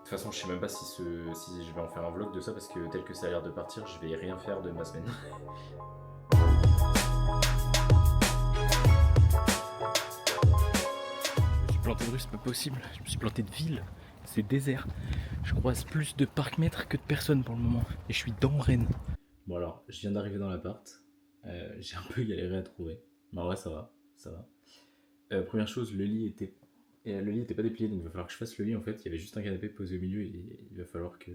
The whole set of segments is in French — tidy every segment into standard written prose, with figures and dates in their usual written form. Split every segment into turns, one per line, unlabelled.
toute façon, je sais même pas si je vais en faire un vlog de ça parce que tel que ça a l'air de partir, je vais rien faire de ma semaine. Je me suis planté de rue, c'est pas possible. Je me suis planté de ville. C'est désert. Je croise plus de parcs-mètres que de personnes pour le moment. Et je suis dans Rennes. Bon alors, je viens d'arriver dans l'appart. J'ai un peu galéré à trouver. Mais en vrai, ça va. Ça va. Première chose, le lit était pas déplié, donc il va falloir que je fasse le lit en fait. Il y avait juste un canapé posé au milieu et il va falloir que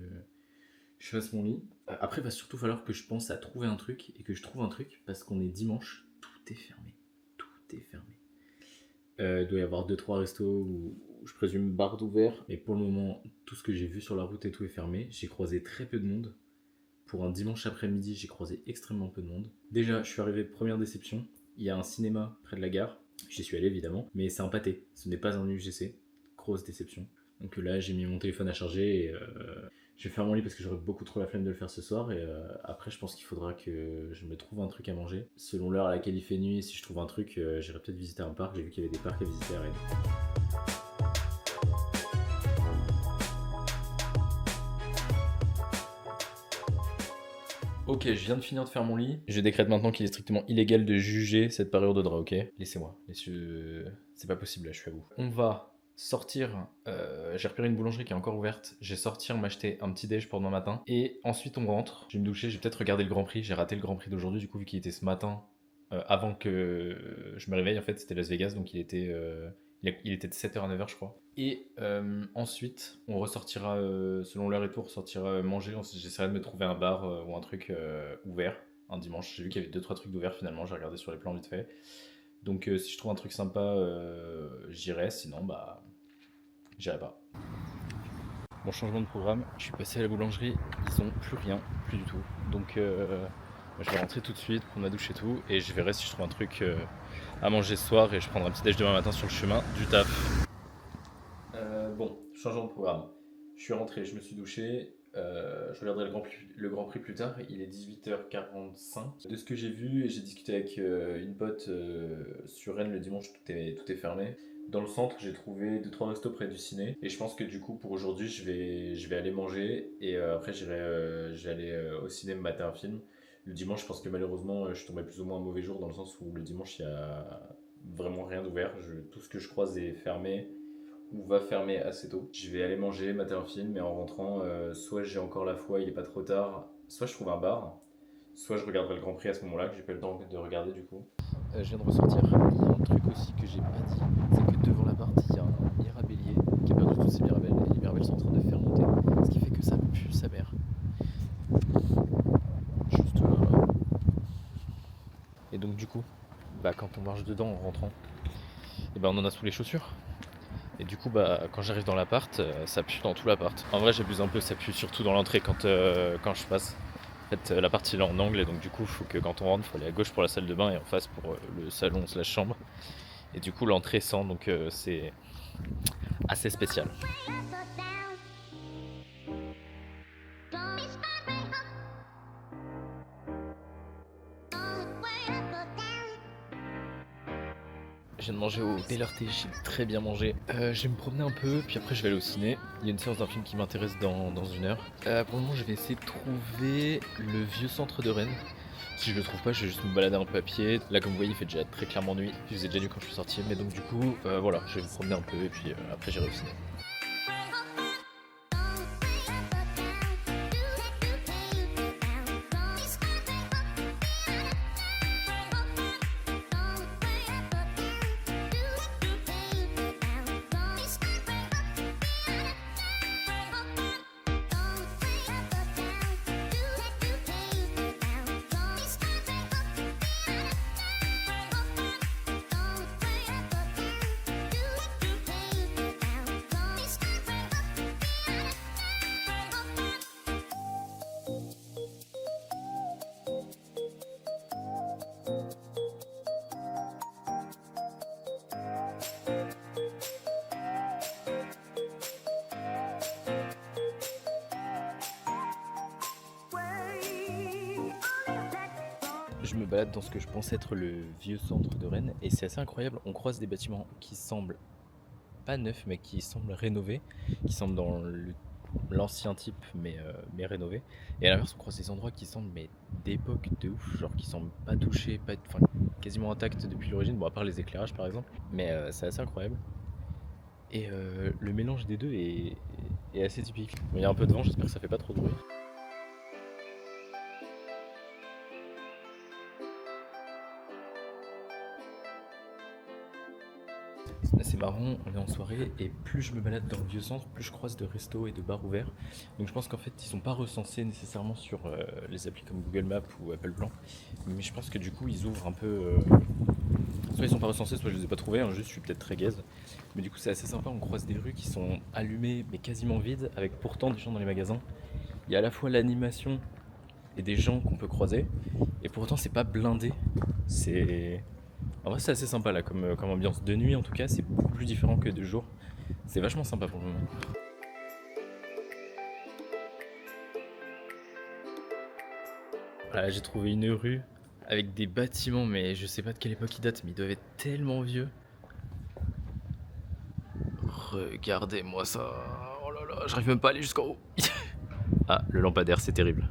je fasse mon lit. Après, il va surtout falloir que je pense à trouver un truc et que je trouve un truc parce qu'on est dimanche, tout est fermé. Tout est fermé. Il doit y avoir 2-3 restos ou je présume bar d'ouvert, mais pour le moment, tout ce que j'ai vu sur la route et tout est fermé. J'ai croisé très peu de monde. Pour un dimanche après-midi, j'ai croisé extrêmement peu de monde. Déjà, je suis arrivé, première déception. Il y a un cinéma près de la gare. J'y suis allé évidemment, mais c'est un pâté. Ce n'est pas un UGC. Grosse déception. Donc là, j'ai mis mon téléphone à charger et je vais faire mon lit parce que j'aurais beaucoup trop la flemme de le faire ce soir. Et après, je pense qu'il faudra que je me trouve un truc à manger. Selon l'heure à laquelle il fait nuit, si je trouve un truc, j'irai peut-être visiter un parc. J'ai vu qu'il y avait des parcs à visiter à Rennes. Ok, je viens de finir de faire mon lit. Je décrète maintenant qu'il est strictement illégal de juger cette parure de drap, ok? Laissez-moi. C'est pas possible là, je suis à bout. On va sortir. J'ai repéré une boulangerie qui est encore ouverte. Je vais sortir m'acheter un petit déj pour demain matin. Et ensuite, on rentre. Je vais me doucher. Je vais peut-être regarder le Grand Prix. J'ai raté le Grand Prix d'aujourd'hui, du coup, vu qu'il était ce matin. Avant que je me réveille, en fait, c'était Las Vegas, donc il était de 7h à 9h, je crois. Et ensuite, on ressortira, selon l'heure et tout, on ressortira manger. J'essaierai de me trouver un bar ou un truc ouvert un dimanche. J'ai vu qu'il y avait 2-3 trucs d'ouvert finalement, j'ai regardé sur les plans vite fait. Donc si je trouve un truc sympa, j'irai, sinon bah j'irai pas. Bon, changement de programme, je suis passé à la boulangerie, ils ont plus rien, plus du tout. Donc je vais rentrer tout de suite, prendre ma douche et tout, et je verrai si je trouve un truc à manger ce soir et je prendrai un petit déj demain matin sur le chemin du taf. Bon, changeons de programme. Je suis rentré, je me suis douché. Je regarderai le Grand Prix plus tard. Il est 18h45. De ce que j'ai vu, et j'ai discuté avec une pote sur Rennes le dimanche, tout est fermé. Dans le centre, j'ai trouvé 2-3 restos près du ciné. Et je pense que du coup, pour aujourd'hui, je vais aller manger. Et après, je vais aller au ciné me mater un film. Le dimanche, je pense que malheureusement, je suis tombé plus ou moins un mauvais jour dans le sens où le dimanche, il y a vraiment rien d'ouvert. Tout ce que je croise est fermé ou va fermer assez tôt. Je vais aller manger, mater un film, et en rentrant, soit j'ai encore la foi, il est pas trop tard, soit je trouve un bar, soit je regarderai le Grand Prix à ce moment-là, que j'ai pas eu le temps de regarder du coup. Je viens de ressortir, il y a un truc aussi que j'ai pas dit, c'est que devant l'appart, il y a un mirabellier qui a perdu toutes ses mirabelles, et les mirabelles sont en train de fermenter, ce qui fait que ça pue sa mère. Juste là. Et donc du coup, bah, quand on marche dedans en rentrant, et ben on en a sous les chaussures. Et du coup, bah, quand j'arrive dans l'appart, ça pue dans tout l'appart. En vrai, j'abuse un peu, ça pue surtout dans l'entrée quand je passe. En fait, l'appart il est en angle et donc du coup, il faut que quand on rentre, il faut aller à gauche pour la salle de bain et en face pour le salon slash chambre. Et du coup, l'entrée sent, donc c'est assez spécial. Je viens de manger au Delarte, j'ai très bien mangé. Je vais me promener un peu, puis après je vais aller au ciné. Il y a une séance d'un film qui m'intéresse dans 1 heure. Pour le moment, je vais essayer de trouver le vieux centre de Rennes. Si je le trouve pas, je vais juste me balader un peu à pied. Là, comme vous voyez, il fait déjà très clairement nuit. Il faisait déjà nuit quand je suis sorti, mais donc du coup, voilà, je vais me promener un peu et puis après j'irai au ciné. Je me balade dans ce que je pense être le vieux centre de Rennes et c'est assez incroyable. On croise des bâtiments qui semblent pas neufs mais qui semblent rénovés, qui semblent dans le l'ancien type mais rénové. Et à l'inverse, on croise des endroits qui semblent mais d'époque de ouf, genre qui semblent pas touchés, enfin quasiment intacts depuis l'origine, bon à part les éclairages par exemple, mais c'est assez incroyable. Et le mélange des deux est assez typique. Bon, il y a un peu de vent, j'espère que ça fait pas trop de bruit. C'est marrant, on est en soirée et plus je me balade dans le vieux centre, plus je croise de restos et de bars ouverts. Donc je pense qu'en fait ils sont pas recensés nécessairement sur les applis comme Google Maps ou Apple Plan. Mais je pense que du coup ils ouvrent un peu. Soit ils sont pas recensés, soit je les ai pas trouvés, hein, juste je suis peut-être très gaze. Mais du coup c'est assez sympa, on croise des rues qui sont allumées mais quasiment vides, avec pourtant des gens dans les magasins. Il y a à la fois l'animation et des gens qu'on peut croiser, et pourtant c'est pas blindé. C'est En vrai, c'est assez sympa là, comme ambiance de nuit en tout cas, c'est beaucoup plus différent que de jour. C'est vachement sympa pour le moment. Voilà, j'ai trouvé une rue avec des bâtiments, mais je sais pas de quelle époque ils datent, mais ils doivent être tellement vieux. Regardez-moi ça. Oh là là, j'arrive même pas à aller jusqu'en haut. Ah, le lampadaire, c'est terrible.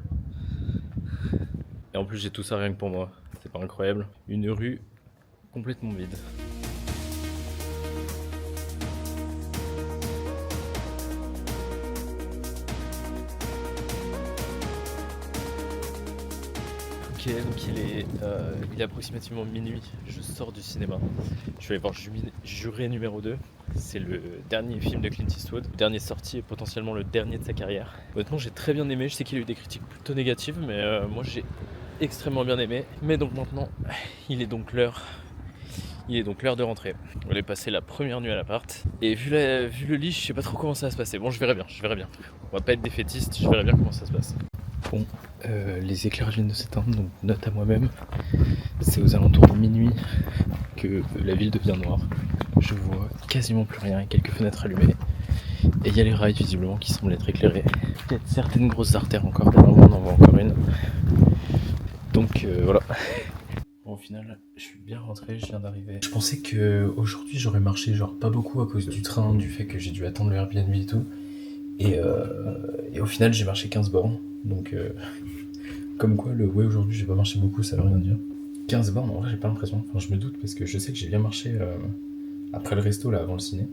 Et en plus, j'ai tout ça rien que pour moi. C'est pas incroyable. Une rue complètement vide. Ok, donc il est approximativement minuit, je sors du cinéma. Je vais aller voir Juré numéro 2. C'est le dernier film de Clint Eastwood, le dernier sorti et potentiellement le dernier de sa carrière. Honnêtement, j'ai très bien aimé. Je sais qu'il a eu des critiques plutôt négatives, mais moi j'ai extrêmement bien aimé. Mais donc maintenant, il est donc l'heure. Il est donc l'heure de rentrer. On va passer la première nuit à l'appart. Et vu le lit, je sais pas trop comment ça va se passer. Bon, je verrai bien, je verrai bien. On va pas être défaitiste, je verrai bien comment ça se passe. Bon, les éclairages viennent de s'éteindre, donc note à moi-même. C'est aux alentours de minuit que la ville devient noire. Je vois quasiment plus rien, quelques fenêtres allumées. Et il y a les rails visiblement qui semblent être éclairés. Il y a certaines grosses artères encore, derrière moi on en voit encore une. Donc voilà. Bon, au final, je suis bien rentré, je viens d'arriver. Je pensais que aujourd'hui j'aurais marché genre pas beaucoup à cause du train, du fait que j'ai dû attendre le Airbnb et tout. Et au final j'ai marché 15 bornes. Donc comme quoi le ouais aujourd'hui j'ai pas marché beaucoup, ça veut rien dire. 15 bornes, en vrai j'ai pas l'impression. Enfin je me doute parce que je sais que j'ai bien marché après le resto là avant le ciné.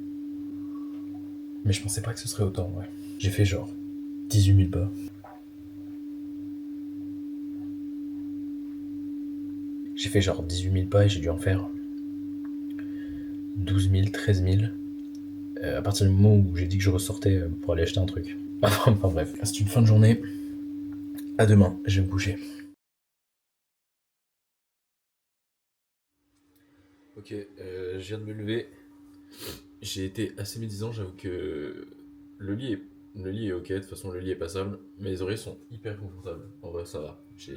Mais je pensais pas que ce serait autant, ouais. J'ai fait genre 18 000 pas. J'ai fait genre 18 000 pas et j'ai dû en faire 12 000, 13 000. À partir du moment où j'ai dit que je ressortais pour aller acheter un truc. Enfin bref, c'est une fin de journée. À demain, je vais me coucher. Ok, je viens de me lever. J'ai été assez médisant, j'avoue que le lit est, le lit est ok, de toute façon le lit est passable. Mes oreilles sont hyper confortables. En vrai, ça va. J'ai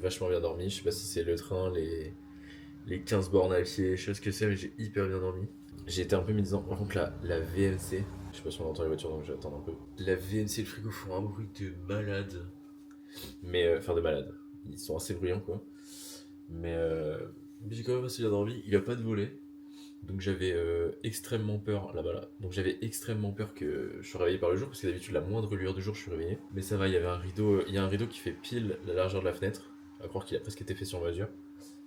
vachement bien dormi. Je sais pas si c'est le train, les 15 bornes à pied, je sais pas ce que c'est, mais j'ai hyper bien dormi. J'ai été un peu médisant. Par contre, la VMC, je sais pas si on entend les voitures donc je vais attendre un peu. La VMC et le frigo font un bruit de malade. Mais, enfin, de malade. Ils sont assez bruyants quoi. Mais j'ai quand même assez bien dormi. Il a pas de volet. Donc j'avais extrêmement peur là-bas là. Donc j'avais extrêmement peur que je sois réveillé par le jour parce que d'habitude la moindre lueur du jour je suis réveillé. Mais ça va, il y avait un rideau, il y a un rideau qui fait pile la largeur de la fenêtre. À croire qu'il a presque été fait sur mesure.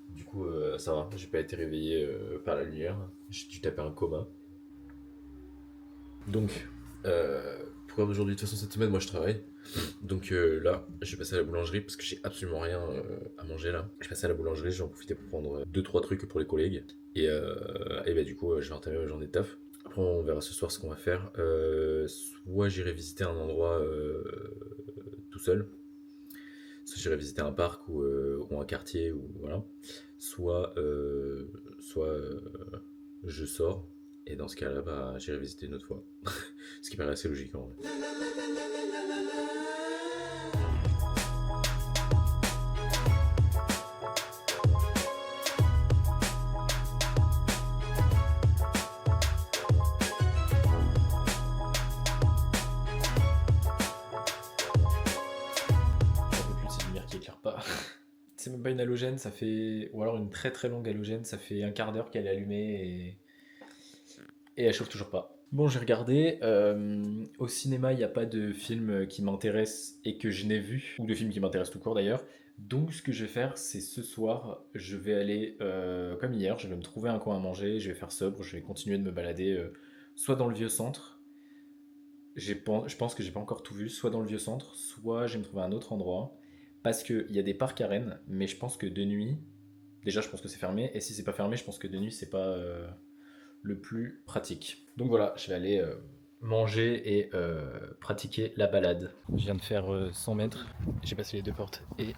Du coup ça va, j'ai pas été réveillé par la lumière. J'ai dû taper un coma. Donc programme d'aujourd'hui, de toute façon cette semaine moi je travaille. Donc là, je vais passer à la boulangerie parce que j'ai absolument rien à manger là. Je vais passer à la boulangerie, je vais en profiter pour prendre 2-3 trucs pour les collègues. Et bah du coup, je vais entamer ma journée de taf. Après, on verra ce soir ce qu'on va faire. Soit j'irai visiter un endroit tout seul. Soit j'irai visiter un parc ou un quartier ou voilà. Soit je sors et dans ce cas-là, bah j'irai visiter une autre fois. Ce qui paraît assez logique en vrai. J'en peux plus de ces lumières qui éclairent pas. C'est même pas une halogène, ça fait. Ou alors une très très longue halogène, ça fait un quart d'heure qu'elle est allumée et elle chauffe toujours pas. Bon, j'ai regardé. Au cinéma, il n'y a pas de film qui m'intéresse et que je n'ai vu, ou de film qui m'intéresse tout court d'ailleurs. Donc, ce que je vais faire, c'est ce soir, je vais aller, comme hier, je vais me trouver un coin à manger, je vais faire sobre, je vais continuer de me balader, soit dans le vieux centre, je pense que j'ai pas encore tout vu, soit dans le vieux centre, soit je vais me trouver un autre endroit, parce qu'il y a des parcs à Rennes, mais je pense que de nuit, déjà, je pense que c'est fermé, et si c'est pas fermé, je pense que de nuit, c'est pas, le plus pratique. Donc voilà, je vais aller manger et pratiquer la balade. Je viens de faire 100 mètres, j'ai passé les deux portes et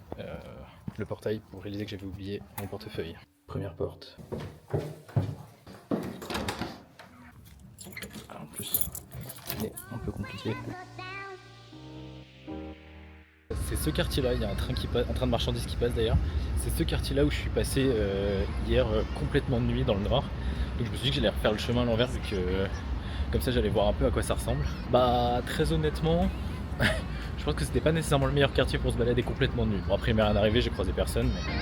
le portail pour réaliser que j'avais oublié mon portefeuille. Première porte. Ah, en plus, c'est un peu compliqué. C'est ce quartier-là, il y a un train, un train de marchandises qui passe d'ailleurs. C'est ce quartier-là où je suis passé hier complètement de nuit dans le noir. Donc je me suis dit que j'allais refaire le chemin à l'envers vu que comme ça j'allais voir un peu à quoi ça ressemble. Bah très honnêtement, je pense que c'était pas nécessairement le meilleur quartier pour se balader complètement de nuit. Bon après il m'est rien arrivé, j'ai croisé personne mais...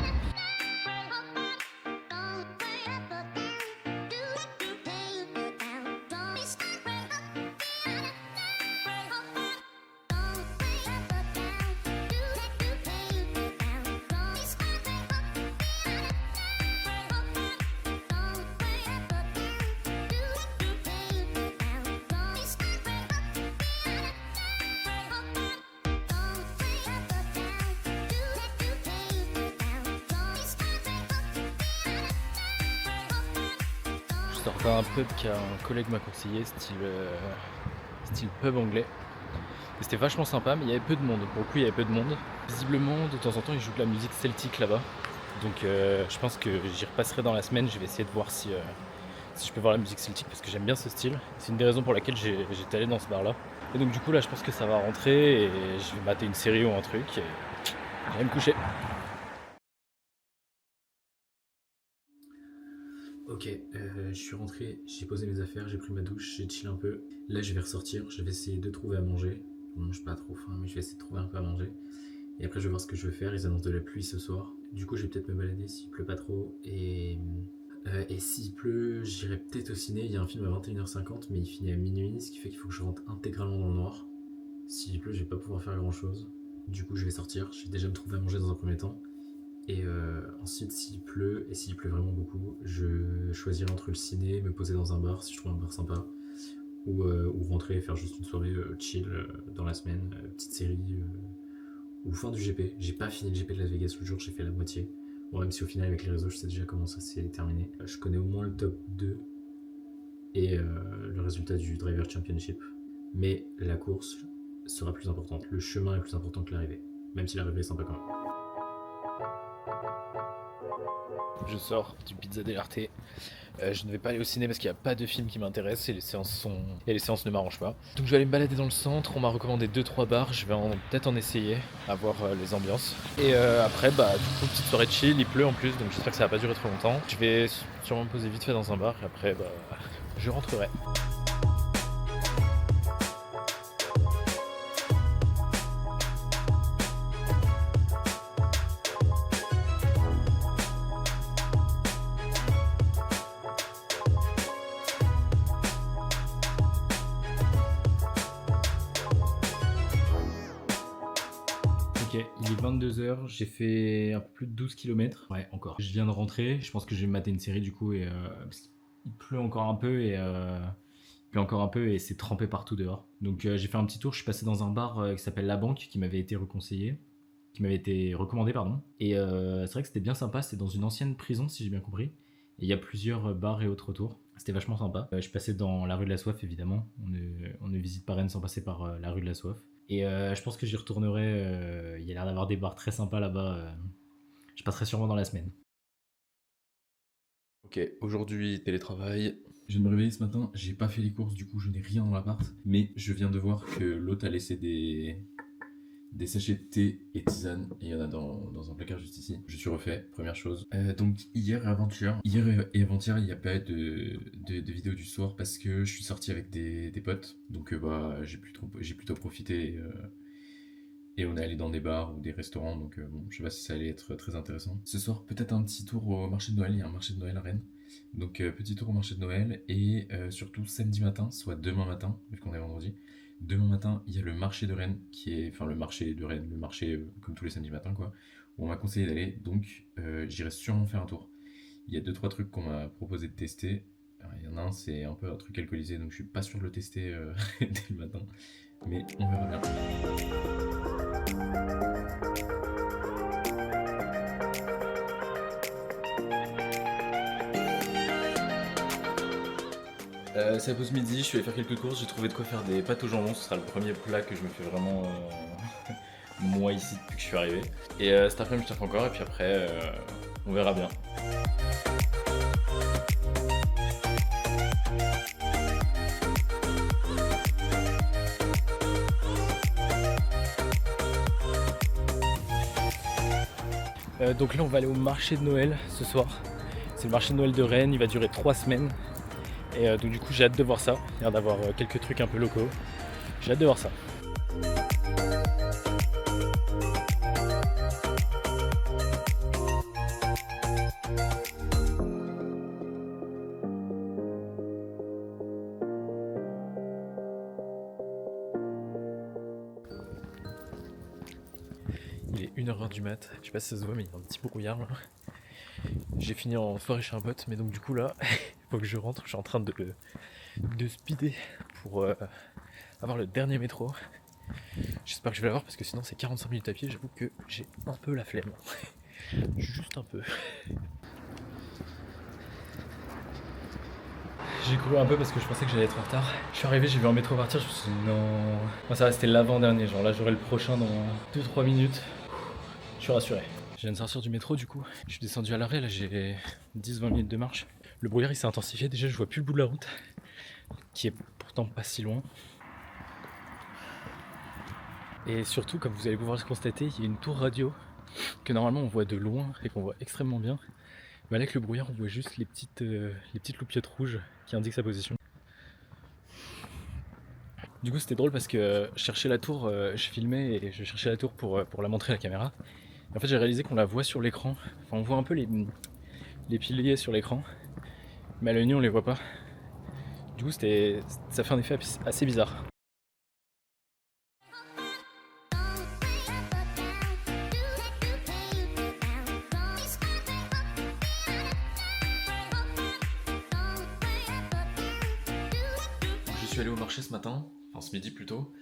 Je sortais un pub qu'un collègue m'a conseillé, style pub anglais. Et c'était vachement sympa, mais il y avait peu de monde. Pour le coup, il y avait peu de monde. Visiblement, de temps en temps, ils jouent de la musique celtique là-bas. Donc je pense que j'y repasserai dans la semaine. Je vais essayer de voir si je peux voir la musique celtique parce que j'aime bien ce style. C'est une des raisons pour laquelle j'étais allé dans ce bar-là. Et donc du coup, là, je pense que ça va rentrer et je vais mater une série ou un truc et je vais me coucher. Ok, je suis rentré, j'ai posé mes affaires, j'ai pris ma douche, j'ai chill un peu. Là, je vais ressortir, je vais essayer de trouver à manger. Bon, j'ai pas trop faim, mais je vais essayer de trouver un peu à manger. Et après, je vais voir ce que je vais faire. Ils annoncent de la pluie ce soir. Du coup, je vais peut-être me balader s'il pleut pas trop. Et s'il pleut, j'irai peut-être au ciné. Il y a un film à 21h50, mais il finit à minuit, ce qui fait qu'il faut que je rentre intégralement dans le noir. S'il pleut, je vais pas pouvoir faire grand chose. Du coup, je vais sortir. Je vais déjà me trouver à manger dans un premier temps. Et ensuite, s'il pleut, et s'il pleut vraiment beaucoup, je choisirai entre le ciné, me poser dans un bar si je trouve un bar sympa, ou rentrer et faire juste une soirée chill dans la semaine, petite série, ou fin du GP. J'ai pas fini le GP de Las Vegas le jour, j'ai fait la moitié. Bon, même si au final, avec les réseaux, je sais déjà comment ça s'est terminé. Je connais au moins le top 2 et le résultat du Driver Championship. Mais la course sera plus importante. Le chemin est plus important que l'arrivée. Même si l'arrivée est sympa quand même. Je sors du Pizza dell'Arte. Je ne vais pas aller au ciné parce qu'il n'y a pas de film qui m'intéresse et les séances ne m'arrangent pas. Donc je vais aller me balader dans le centre. On m'a recommandé 2-3 bars. Je vais peut-être en essayer, à voir les ambiances. Et après, bah, du coup, petite soirée de chill. Il pleut en plus, donc j'espère que ça va pas durer trop longtemps. Je vais sûrement me poser vite fait dans un bar et après, bah, je rentrerai. Ok, il est 22h, j'ai fait un peu plus de 12 km. Ouais, encore. Je viens de rentrer, je pense que je vais me mater une série du coup, et, parce qu'il pleut encore un peu et c'est trempé partout dehors. Donc j'ai fait un petit tour, je suis passé dans un bar qui s'appelle La Banque, qui m'avait été recommandé, pardon. Et c'est vrai que c'était bien sympa, c'était dans une ancienne prison si j'ai bien compris. Et il y a plusieurs bars et autres autour. C'était vachement sympa. Je suis passé dans la rue de la Soif évidemment. On ne visite pas Rennes sans passer par la rue de la Soif. Et je pense que j'y retournerai. Il y a l'air d'avoir des bars très sympas là-bas. Je passerai sûrement dans la semaine. Ok, aujourd'hui télétravail. Je viens de me réveiller ce matin, j'ai pas fait les courses, du coup je n'ai rien dans l'appart. Mais je viens de voir que l'hôte a laissé des sachets de thé et tisane, et il y en a dans un placard juste ici. Je suis refait, première chose. Donc hier et avant-hier, il n'y a pas eu de vidéo du soir parce que je suis sorti avec des potes. Donc bah, j'ai plutôt profité et on est allé dans des bars ou des restaurants. Donc bon, je sais pas si ça allait être très intéressant. Ce soir, peut-être un petit tour au marché de Noël, il y a un marché de Noël à Rennes. Donc petit tour au marché de Noël et surtout samedi matin, soit demain matin, vu qu'on est vendredi. Demain matin, il y a le marché de Rennes, qui est, enfin le marché de Rennes, le marché comme tous les samedis matins quoi, où on m'a conseillé d'aller, donc j'irai sûrement faire un tour. Il y a deux trois trucs qu'on m'a proposé de tester. Alors, il y en a un, c'est un peu un truc alcoolisé, donc je suis pas sûr de le tester dès le matin, mais on verra bien. Ça pose midi, je suis allé faire quelques courses, j'ai trouvé de quoi faire des pâtes au jambon, ce sera le premier plat que je me fais vraiment moi ici depuis que je suis arrivé. Et cet après-midi je taffe encore et puis après on verra bien. Donc là on va aller au marché de Noël ce soir. C'est le marché de Noël de Rennes, il va durer 3 semaines. Et donc du coup j'ai hâte de voir ça, il y a l'air d'avoir quelques trucs un peu locaux. J'ai hâte de voir ça. Il est 1h20 du mat, je sais pas si ça se voit mais il y a un petit brouillard là. J'ai fini en soirée chez un pote mais donc du coup là, il faut que je rentre, je suis en train de speeder pour avoir le dernier métro. J'espère que je vais l'avoir parce que sinon c'est 45 minutes à pied, j'avoue que j'ai un peu la flemme. Juste un peu. J'ai couru un peu parce que je pensais que j'allais être en retard. Je suis arrivé, j'ai vu un métro partir, je me suis dit non. Moi ça va, c'était l'avant-dernier, genre là j'aurai le prochain dans 2-3 minutes. Je suis rassuré. Je viens de sortir du métro du coup. Je suis descendu à l'arrêt, là j'ai 10-20 minutes de marche. Le brouillard il s'est intensifié, déjà je vois plus le bout de la route, qui est pourtant pas si loin. Et surtout, comme vous allez pouvoir le constater, il y a une tour radio que normalement on voit de loin et qu'on voit extrêmement bien. Mais avec le brouillard, on voit juste les petites loupiottes rouges qui indiquent sa position. Du coup, c'était drôle parce que je cherchais la tour, je filmais et je cherchais la tour pour la montrer à la caméra. Et en fait, j'ai réalisé qu'on la voit sur l'écran. Enfin, on voit un peu les piliers sur l'écran, mais à l'œil nu, on les voit pas. Du coup, ça fait un effet assez bizarre. Je suis allé au marché ce matin, enfin ce midi plutôt.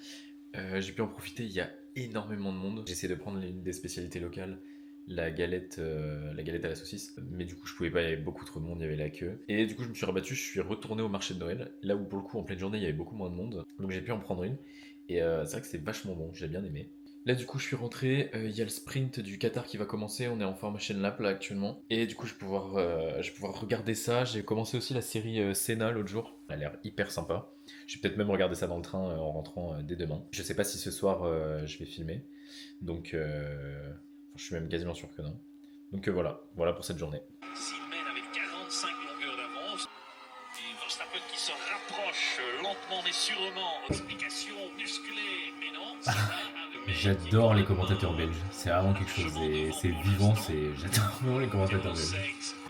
J'ai pu en profiter, il y a énormément de monde. J'ai essayé de prendre l'une des spécialités locales, la galette à la saucisse. Mais du coup, je pouvais pas, il y avait beaucoup trop de monde, il y avait la queue. Et du coup, je me suis rabattu, je suis retourné au marché de Noël, là où pour le coup, en pleine journée, il y avait beaucoup moins de monde. Donc j'ai pu en prendre une. Et c'est vrai que c'est vachement bon, j'ai bien aimé. Là, du coup, je suis rentré. Il y a le sprint du Qatar qui va commencer. On est en formation lap là actuellement. Et du coup, je vais pouvoir regarder ça. J'ai commencé aussi la série Senna l'autre jour. Elle a l'air hyper sympa. Je vais peut-être même regarder ça dans le train en rentrant dès demain. Je sais pas si ce soir je vais filmer. Donc, je suis même quasiment sûr que non. Donc voilà pour cette journée.
S'il mène avec 45 longueurs d'avance, et Verstappen qui se rapproche lentement mais sûrement. Explication musclée, mais non.
J'adore les commentateurs belges. C'est vraiment quelque chose. C'est vivant. J'adore vraiment les commentateurs belges.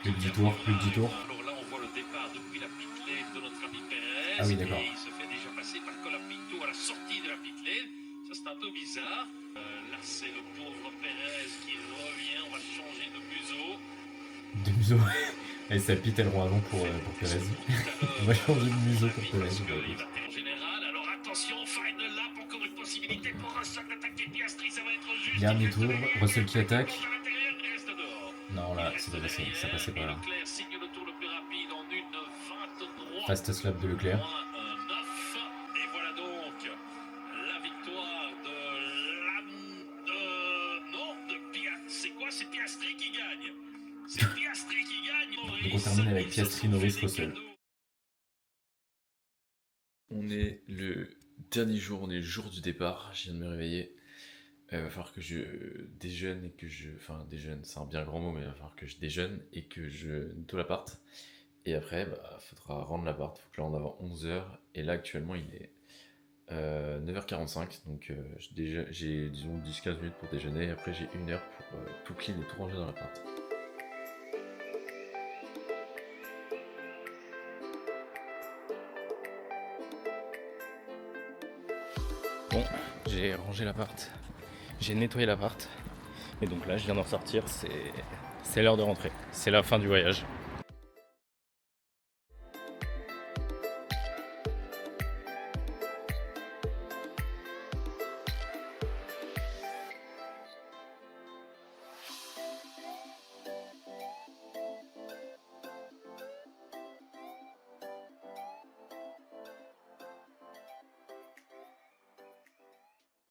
Plus du tour, plus du tour.
Alors là, on voit le départ depuis la pit lane de notre ami Perez.
Ah oui, d'accord.
Et il se fait déjà passer par Colapinto à la sortie de la pit lane. Ça, c'est un peu bizarre. Là, c'est le pauvre Perez qui revient. On va changer de museau.
De museau. Et ça pite le roi avant pour Perez. On va changer de museau pour Perez.
En général, alors attention, final lap, encore une possibilité pour Russell d'attaquer Piastri, ça va être juste.
Dernier tour, Russell qui attaque.
À l'intérieur, il reste dehors.
Non, là, c'est pas passé, ça passait pas là.
Leclerc signe le tour le plus rapide en 1:23.
Fastest lap de Leclerc.
Et voilà donc la victoire de Piastri. C'est quoi? C'est Piastri qui gagne. C'est Piastri qui gagne.
Donc on termine avec Piastri, Norris, Russell. On est le dernier jour, on est le jour du départ, je viens de me réveiller. Il va falloir que je déjeune et que je... Enfin, déjeune, c'est un bien grand mot, mais il va falloir que je déjeune et que je nettoie l'appart. Et après, faudra rendre l'appart, faut que je le rende avant 11h. Et là, actuellement, il est 9h45, donc j'ai disons 10-15 minutes pour déjeuner. Et après, j'ai 1 heure pour tout clean et tout ranger dans l'appart. J'ai rangé l'appart, j'ai nettoyé l'appart. Et donc là, je viens d'en sortir, c'est l'heure de rentrer. C'est la fin du voyage.